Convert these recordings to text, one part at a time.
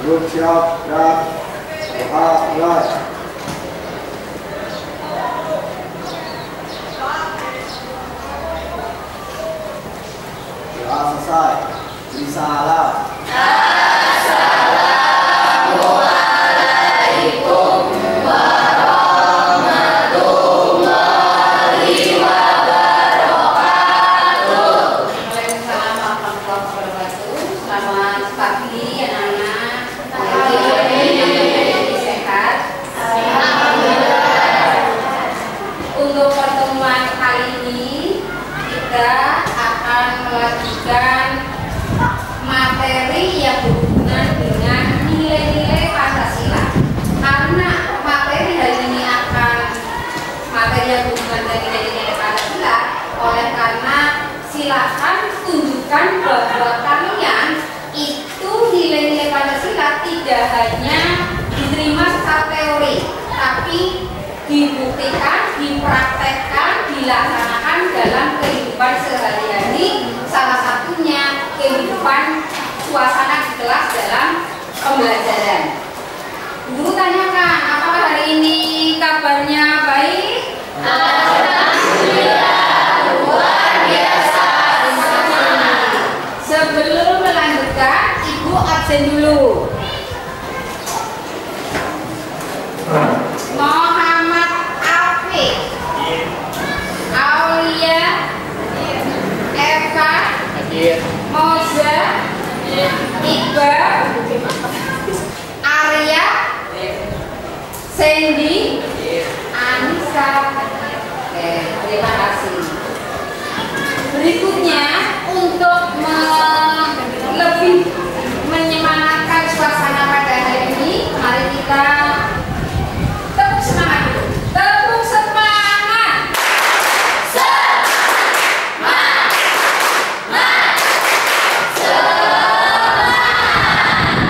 Belum siap dan doa mulai. Doa selesai. Salam. Assalamualaikum warahmatullahi wabarakatuh. Waalaikumsalam warahmatullahi wabarakatuh. Selamat pagi anak-anak. Sehat. Untuk pertemuan kali ini kita akan melanjutkan materi yang berhubungan dengan nilai-nilai Pancasila. Karena materi hari ini akan materi yang berhubungan dengan nilai-nilai Pancasila, oleh karena silakan tunjukkan bahwa kalian itu nilai-nilai Pancasila tidak hanya diterima secara teori, tapi dibuktikan, dipraktekkan, dilaksanakan dalam kehidupan sehari-hari, salah satunya kehidupan suasana di kelas dalam pembelajaran. Guru tanyakan, apakah hari ini kabarnya baik? Alhamdulillah, luar biasa. Sebelum melanjutkan, Ibu absen dulu. Muhammad Afif, Aulia, Eva, Moza, Iqbal, Arya, Sandy, Anissa. Terima kasih. Berikutnya, untuk lebih menyemangatkan suasana pada hari ini, mari kita tepuk semangat dulu. Tepuk semangat.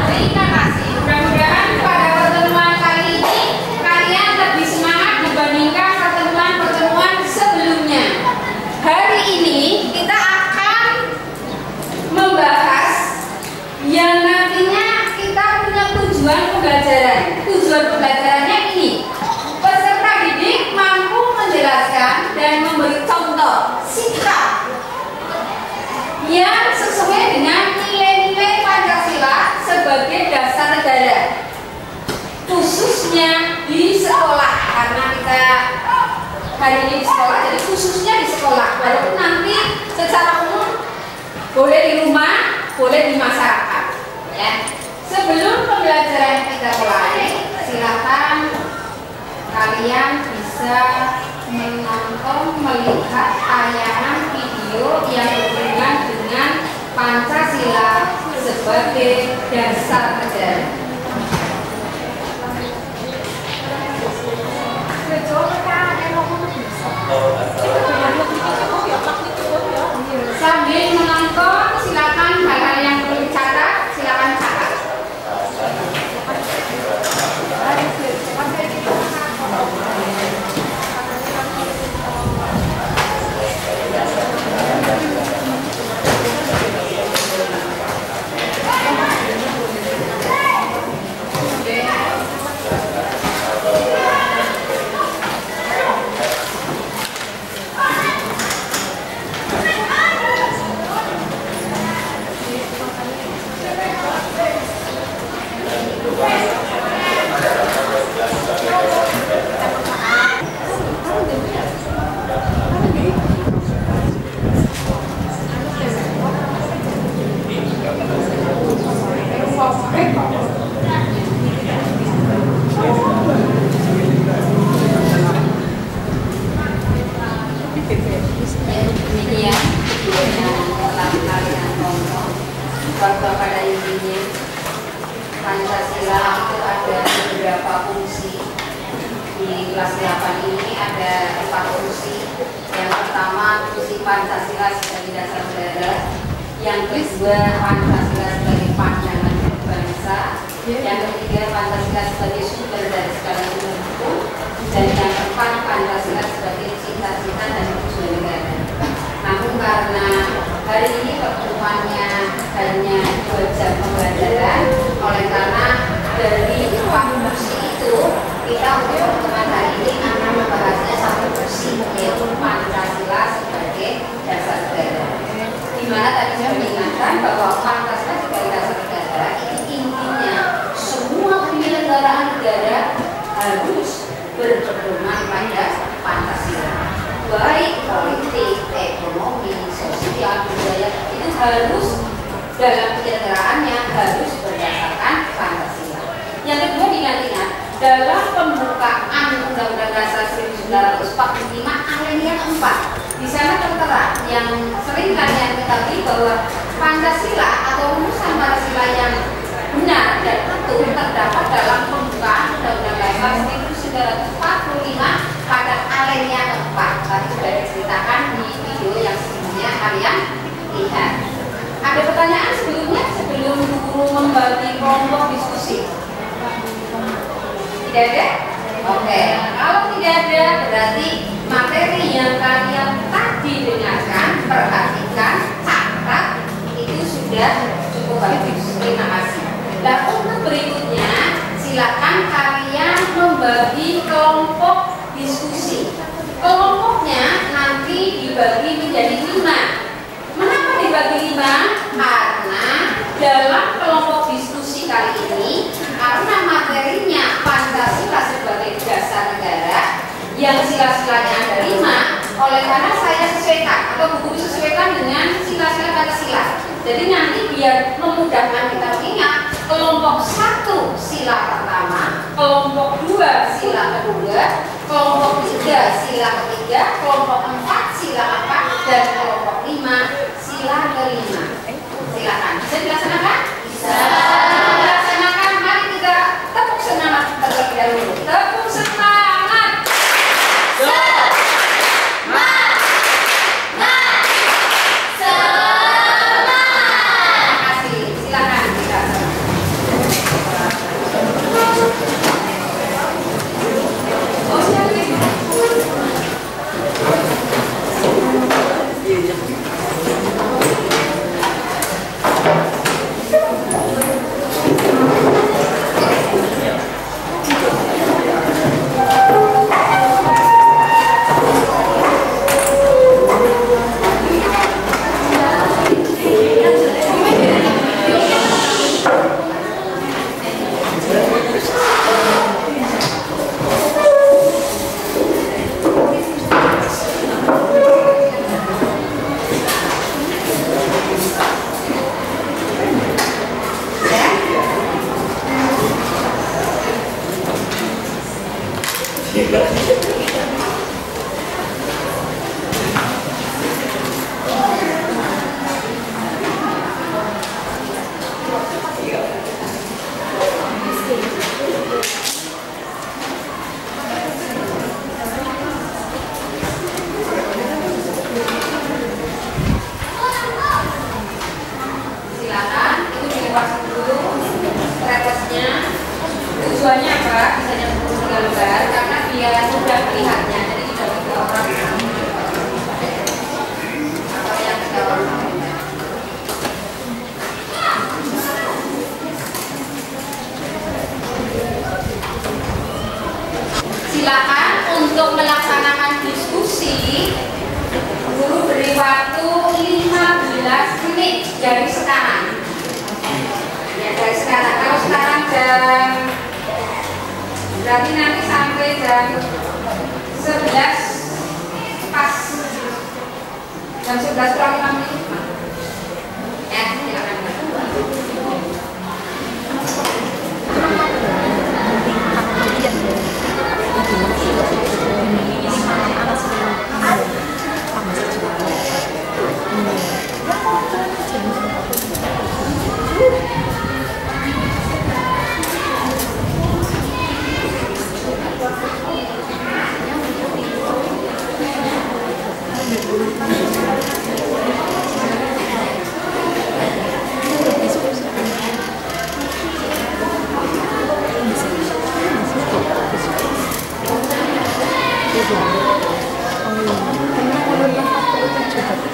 Terima kasih. Mudah-mudahan pada pertemuan kali ini kalian lebih semangat dibandingkan pertemuan-pertemuan sebelumnya. Hari ini kita akan membahas yang nantinya kita punya tujuan pembelajaran. Tujuan pembelajarannya ini, peserta didik mampu menjelaskan dan memberi contoh sikap yang sesuai dengan nilai-nilai Pancasila sebagai dasar negara, khususnya di sekolah. Karena kita hari ini di sekolah, jadi khususnya di sekolah. Walaupun nanti secara umum boleh di rumah, boleh di masyarakat. Ya. Sebelum pembelajaran kita mulai, silakan kalian bisa menonton, melihat tayangan video yang berhubungan dengan Pancasila sebagai dasar negara. Sambil menonton, silakan hal-hal yang perlu dicatat, silakan catat. Bahwa pada intinya Pancasila itu ada beberapa fungsi. Di kelas 8 ini ada 4 fungsi. Yang pertama, fungsi Pancasila sebagai dasar negara. Yang kedua, Pancasila sebagai pandangan bangsa. Yang ketiga, Pancasila sebagai sumber dari segala sumber hukum. Dan yang keempat, Pancasila sebagai cita-cita dan tujuan negara. Namun karena hari ini pertemuannya hanya 2 jam pembelajaran, oleh karena membagi kelompok diskusi? Tidak ada? Oke, kalau tidak ada berarti materi yang kalian tadi dengarkan, perhatikan, catat, itu sudah cukup bagus. Terima kasih. Nah, untuk berikutnya silakan kalian membagi kelompok diskusi. Kelompoknya nanti dibagi menjadi 5. Mengapa dibagi 5? Karena dalam kelompok diskusi kali ini, karena materinya Pancasila sebagai dasar negara yang sila-silanya ada 5, oleh karena saya sesuaikan atau buku disesuaikan dengan sila-sila Pancasila. Jadi nanti biar memudahkan kita mengingat, kelompok 1 sila pertama, kelompok 2 sila kedua, kelompok 3 sila ketiga, kelompok 4 sila keempat, dan kelompok 5 sila kelima. Silakan. Bisa dilaksanakan? Bisa. Dilaksanakan. Mari kita tepuk semangat terlebih dahulu. Tepuk semangat. Semangat. Terima kasih. Silakan dilaksanakan. Oh, silakan. Tujuannya apa? Bisa nyambung gambar karena biar mudah melihatnya. Jadi tidak ada orang atau yang tidak orang. Silakan untuk melaksanakan diskusi. Guru beri waktu 15 menit dari sekarang. Ya, dari sekarang. Kalau sekarang jam berarti nanti sampai jam 11 pas jam 11 kurang 5 menit. Ya, silakan.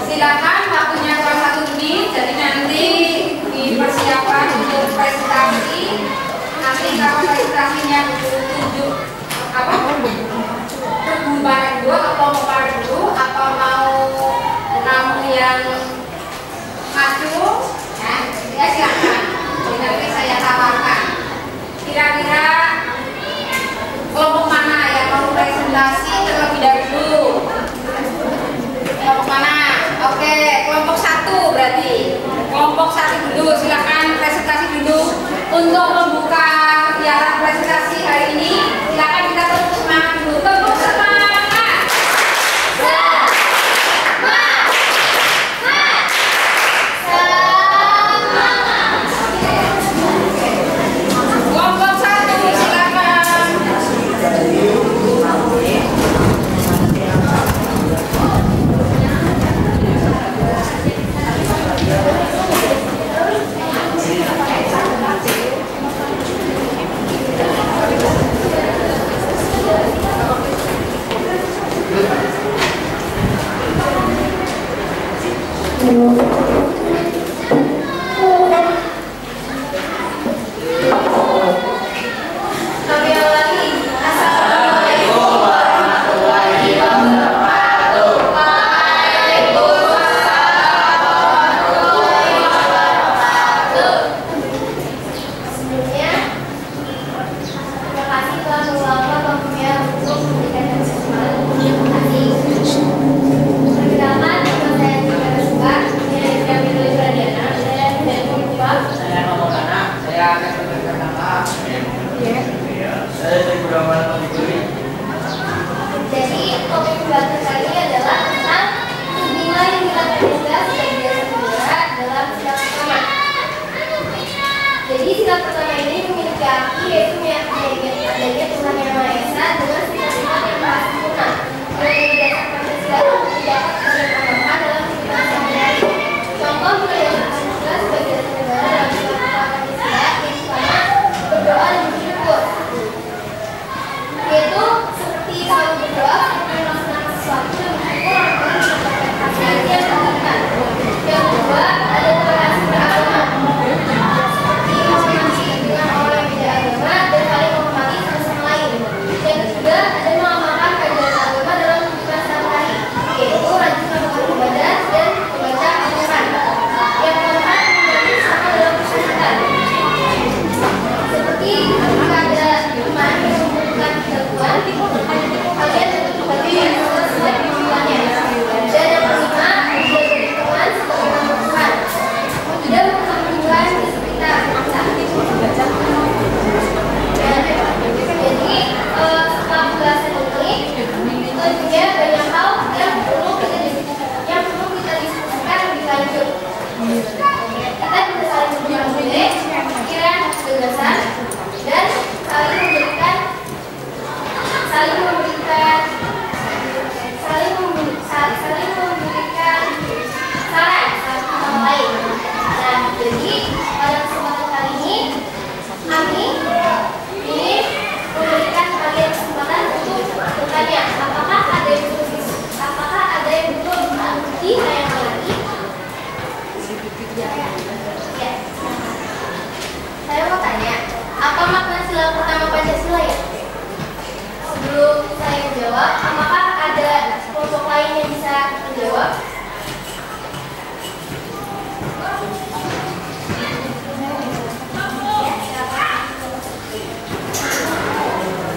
Silakan waktunya kurang 1 menit, jadi nanti dipersiapkan untuk presentasi. Nanti kalau presentasinya tunjuk apa? Pergumbaran dulu atau kelompok dulu atau mau kamu yang maju, ya silakan. Jadi nanti saya tawarkan. Kira-kira kelompok mana yang mau presentasi terlebih dahulu? Kelompok mana? Oke, kelompok 1 berarti. Kelompok 1 dulu, silakan presentasi dulu. Untuk membuka kegiatan presentasi hari ini, silakan kita tepuk semangat dulu. Tepuk semangat. Kelompok 1 silakan. Ya, saya pertama. Ya. Saya berapa diberi? Jadi topik pembahasan kali ini adalah tentang nilai Pancasila sebagai dasar negara dalam sila pertama. Jadi sila pertama ini memiliki arti yaitu meyakini adanya Tuhan Yang Maha Esa dengan sifat-sifat yang maha sempurna. Nilai dasar Pancasila dapat diamalkan dalam kehidupan sehari-hari. Contoh nilai dasar Pancasila sebagai dasar negara dalam sila pertama Pancasila yang pertama berdoa dan bersyukur. Yaitu seperti selalu berdoa untuk melaksanakan sesuatu dan bersyukur agar mendapatkan hasil yang diinginkan. Yang kedua ada toleransi beragama, seperti menghormati dengan orang yang beda agama dan saling menghormati satu sama lain. Yang ketiga ada mengamalkan ajaran agama dalam kehidupan sehari-hari, yaitu rajin melakukan ibadah dan membaca Al-Quran. Yang keempat memiliki sama dalam persyaratan, seperti ketika ada teman yang membutuhkan bantuan, kalian tentu bagi sesuai kemampuannya. Dan yang kelima, menjaga lingkungan sebagai nama Tuhan, tidak merusak lingkungan di sekitar kita. Jadi setelah pembahasan ini, tentunya banyak hal yang perlu kita diskusikan lebih lanjut. Kita bisa saling berdialog, pikiran, gagasan, dan saling memberikan saran satu sama lain. Nah, jadi pada kesempatan kali ini kami ingin memberikan kalian kesempatan untuk bertanya apakah ada yang betul bukti yang lagi. Ya. Saya mau tanya, apa makna sila pertama Pancasila ya? Sebelum saya menjawab, apakah ada kelompok lain yang bisa menjawab?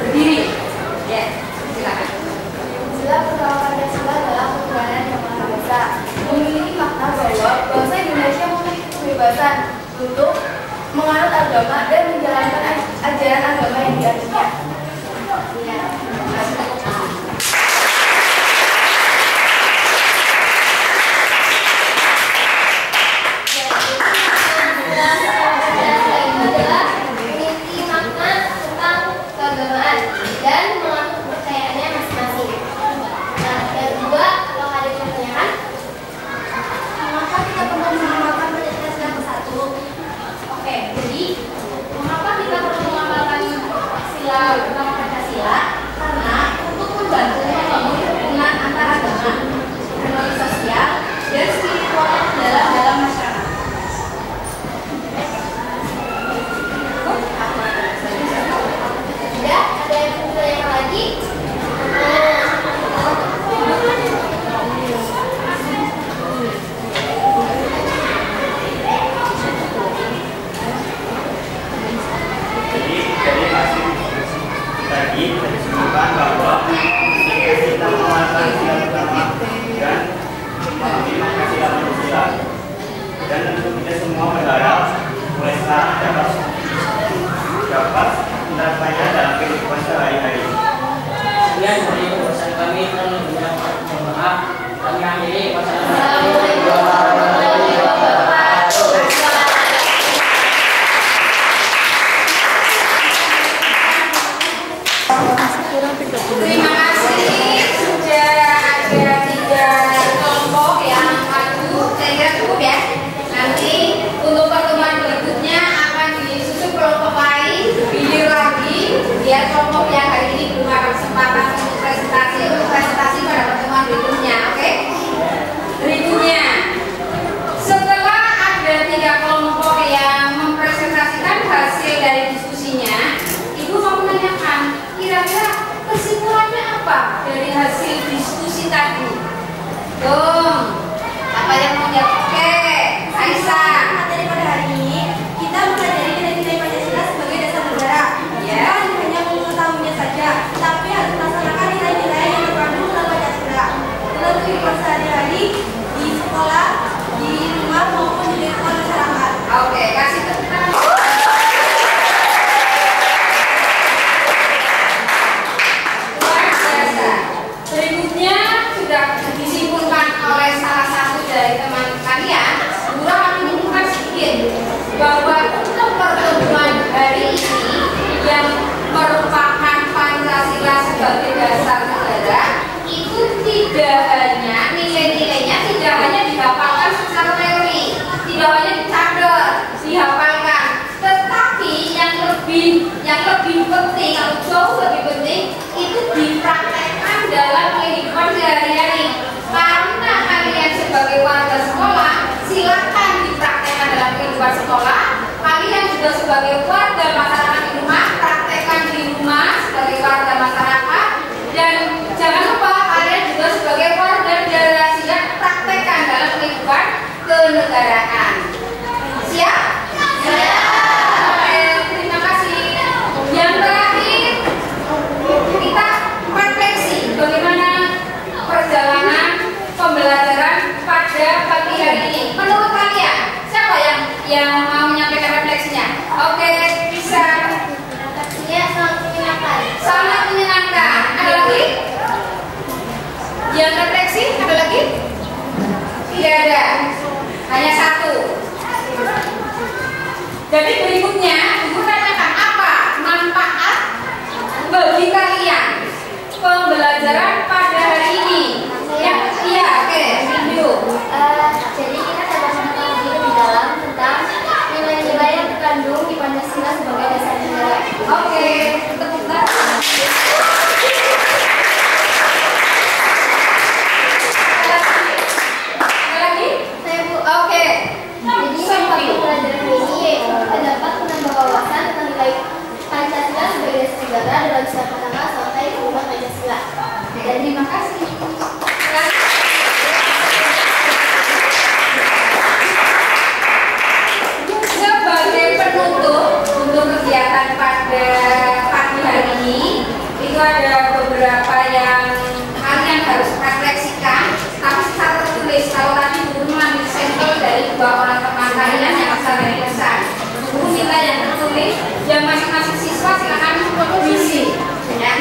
Berdiri. Ya, silakan. Sila pertama Pancasila adalah ketuhanan yang Maha Esa, memiliki makna bahwa bangsa Indonesia memiliki kebebasan untuk menganut agama dan menjalankan ajaran agama yang dianutnya. Pertama Pancasila karena untuk membantu membangun hubungan antar agama, ekonomi sosial, dan spiritual dalam masyarakat. Ya, ada yang bertanya lagi? Jadi masih tadi disebutkan bahwa jika kita menguasai sila pertama dan memahami Pancasila dan tentu kita semua berharap mulai sekarang dapat menerapkannya dalam kehidupan sehari-hari. Sekian dari pembahasan kami, mohon maaf. Kami akhiri. Wassalamualaikum warahmatullahi wabarakatuh. Terima kasih sudah ada 3 kelompok yang maju. Saya kira cukup ya. Nanti untuk pertemuan berikutnya akan disusun kelompok lain, bilir lagi, biar kelompok yang hari ini belum ada kesempatan untuk presentasi pada pertemuan berikutnya. Oke? Berikutnya, setelah ada 3 kelompok yang mempresentasikan hasil dari diskusinya, Ibu mau menanyakan kira-kira kesimpulannya yang lebih penting atau jauh lebih penting itu dipraktekkan dalam kehidupan sehari-hari. Karena kalian sebagai warga sekolah, silakan dipraktekkan dalam kehidupan sekolah. Kalian juga sebagai warga masyarakat di rumah, praktekkan di rumah sebagai warga masyarakat. Dan jangan lupa kalian juga sebagai warga negara, silakan praktekkan dalam kehidupan kenegaraan. Siap? Siap. Oke, terima kasih. Yang terakhir, kita refleksi bagaimana perjalanan pembelajaran pada pagi hari ini. Menurut kalian, siapa yang mau menyampaikan refleksinya? Oke, bisa. Refleksinya sangat menyenangkan. Sangat menyenangkan. Ada lagi? Yang refleksi? Ada lagi? Tidak ada. Hanya satu. Jadi berikutnya, Ibu tanyakan apa manfaat bagi kalian pembelajaran pada hari ini? Ya, iya, oke, yuk. Jadi kita dapat mengetahui lebih dalam tentang nilai-nilai yang terkandung di Pancasila sebagai dasar negara. Oke, tepuk tangan. Ada lagi? Saya Bu. Oke. Jadi manfaat pembelajaran ini yaitu kita dapat menambah wawasan tentang nilai Pancasila sebagai dasar negara dalam setiap pertama sampai perubahan Pancasila. Dan terima kasih. Sebagai penutup untuk kegiatan pada pagi hari ini, itu ada beberapa yang kalian harus refleksikan, tapi secara tertulis. Kalau tadi Guru mengambil sampel dari 2 orang teman kalian yang asal dari pesan, Guru minta yang tertulis, yang masing-masing siswa silakan mengisi. Ya.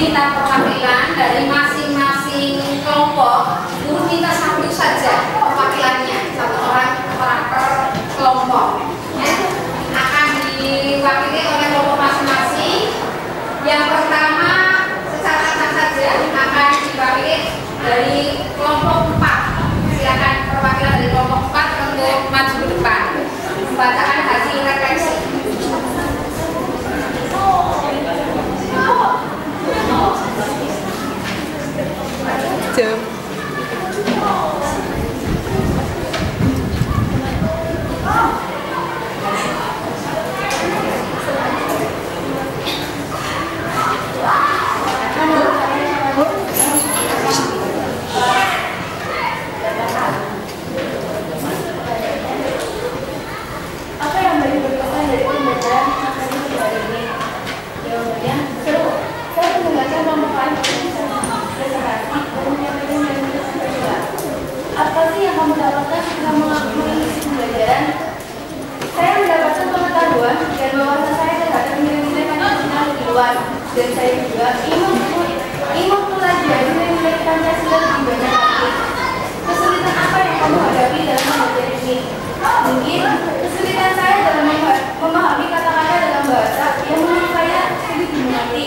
minta perwakilan dari masing-masing kelompok. Guru minta satu saja perwakilannya, satu orang per kelompok. Ya. Akan diwakili oleh kelompok masing-masing. Yang pertama secara sah saja akan diwakili dari kelompok 4. Silakan perwakilan dari kelompok 4 untuk maju ke depan membacakan hasil refleksi. Jam. Apa yang paling berkesan dari pembelajaran hari ini? Jawabannya seru. Saya mendengarkan pemaparan presentasi apa sih yang kamu dapatkan setelah mengikuti pembelajaran? Saya mendapatkan pengetahuan dan wawasan saya terhadap nilai-nilai Pancasila lebih luas. dan saya juga ingin mempelajari nilai Pancasila lebih banyak lagi. Kesulitan apa yang kamu hadapi dalam mempelajari ini? Mungkin kesulitan saya dalam memahami kata-kata dalam bahasa yang menurut saya sulit dimengerti.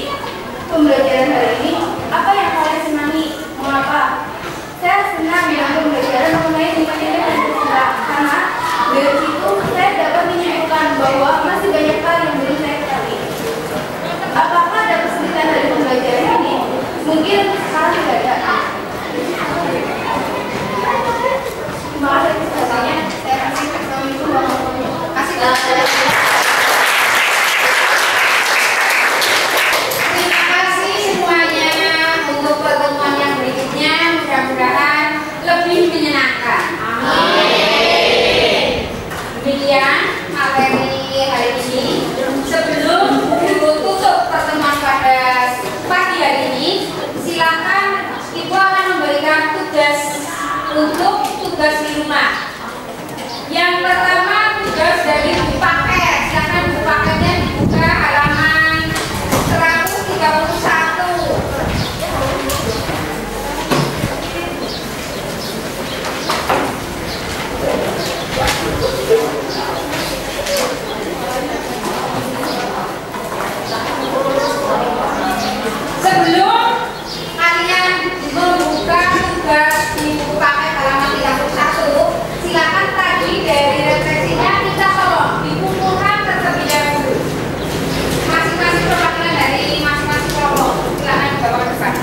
Pembelajaran hari ini, apa yang kalian senangi? Mengapa? Saya senang dengan pembelajaran mengenai nilai-nilai Pancasila karena dari situ saya dapat menyimpulkan bahwa masih banyak hal yang belum saya ketahui. Apakah ada kesulitan dari pembelajaran ini? Mungkin sekarang tidak ada. Terima kasih kesempatannya. Saya kasih Assalamualaikum warahmatullahi wabarakatuh. Terima kasih semuanya untuk pertemuan yang berikutnya. Mudah-mudahan lebih menyenangkan. Amin. Demikian materi hari ini. Sebelum Ibu tutup pertemuan pada pagi hari ini, silakan Ibu akan memberikan tugas untuk tugas di rumah. Yang pertama tugas dari buku paket. Silakan buku paketnya dibuka halaman 131. Sebelum kalian membuka tugas di buku paket halaman 31, silakan tadi dari refleksinya kita tolong dikumpulkan terlebih dahulu. Masing-masing perwakilan dari masing-masing kelompok silakan dibawa ke depan.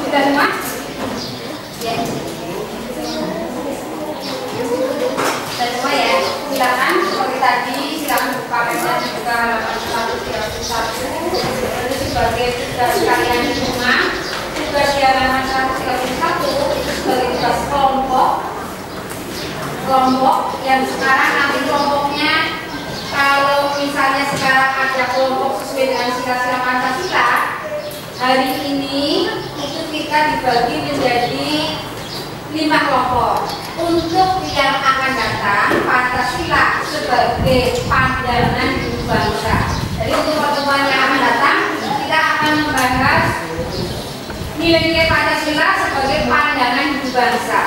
Sudah semua? Ya. Sudah semua ya. Silakan seperti tadi, silakan buka paketnya dibuka halaman 131. Lalu sebagai tugas kalian di rumah, tugas di halaman 131 itu sebagai tugas kelompok yang sekarang nanti kelompoknya, kalau misalnya sekarang ada kelompok sesuai dengan sila-sila Pancasila, hari ini itu kita dibagi menjadi 5 kelompok. Untuk yang akan datang, Pancasila sebagai pandangan hidup bangsa. Jadi untuk pertemuan yang akan datang, kita akan membahas nilai-nilai Pancasila sebagai pandangan hidup bangsa.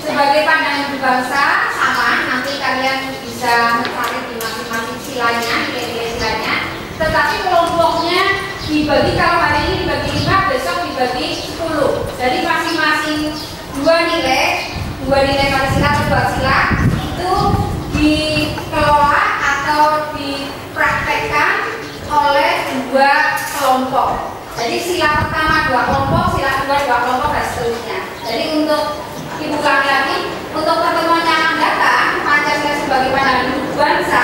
Sebagai pandangan hidup bangsa sama, nanti kalian bisa mencari di masing-masing silanya, nilai-nilai silanya. Tetapi kelompoknya dibagi, kalau hari ini dibagi 5, besok dibagi 10. Jadi masing-masing 2 nilai Pancasila atau 2 sila itu dikelola atau dipraktekkan oleh 2 kelompok. Jadi sila pertama 2 kelompok, sila kedua 2 kelompok dan seterusnya. Jadi untuk Ibu lagi untuk pertemuan yang akan datang, Pancasila sebagai pandangan hidup bangsa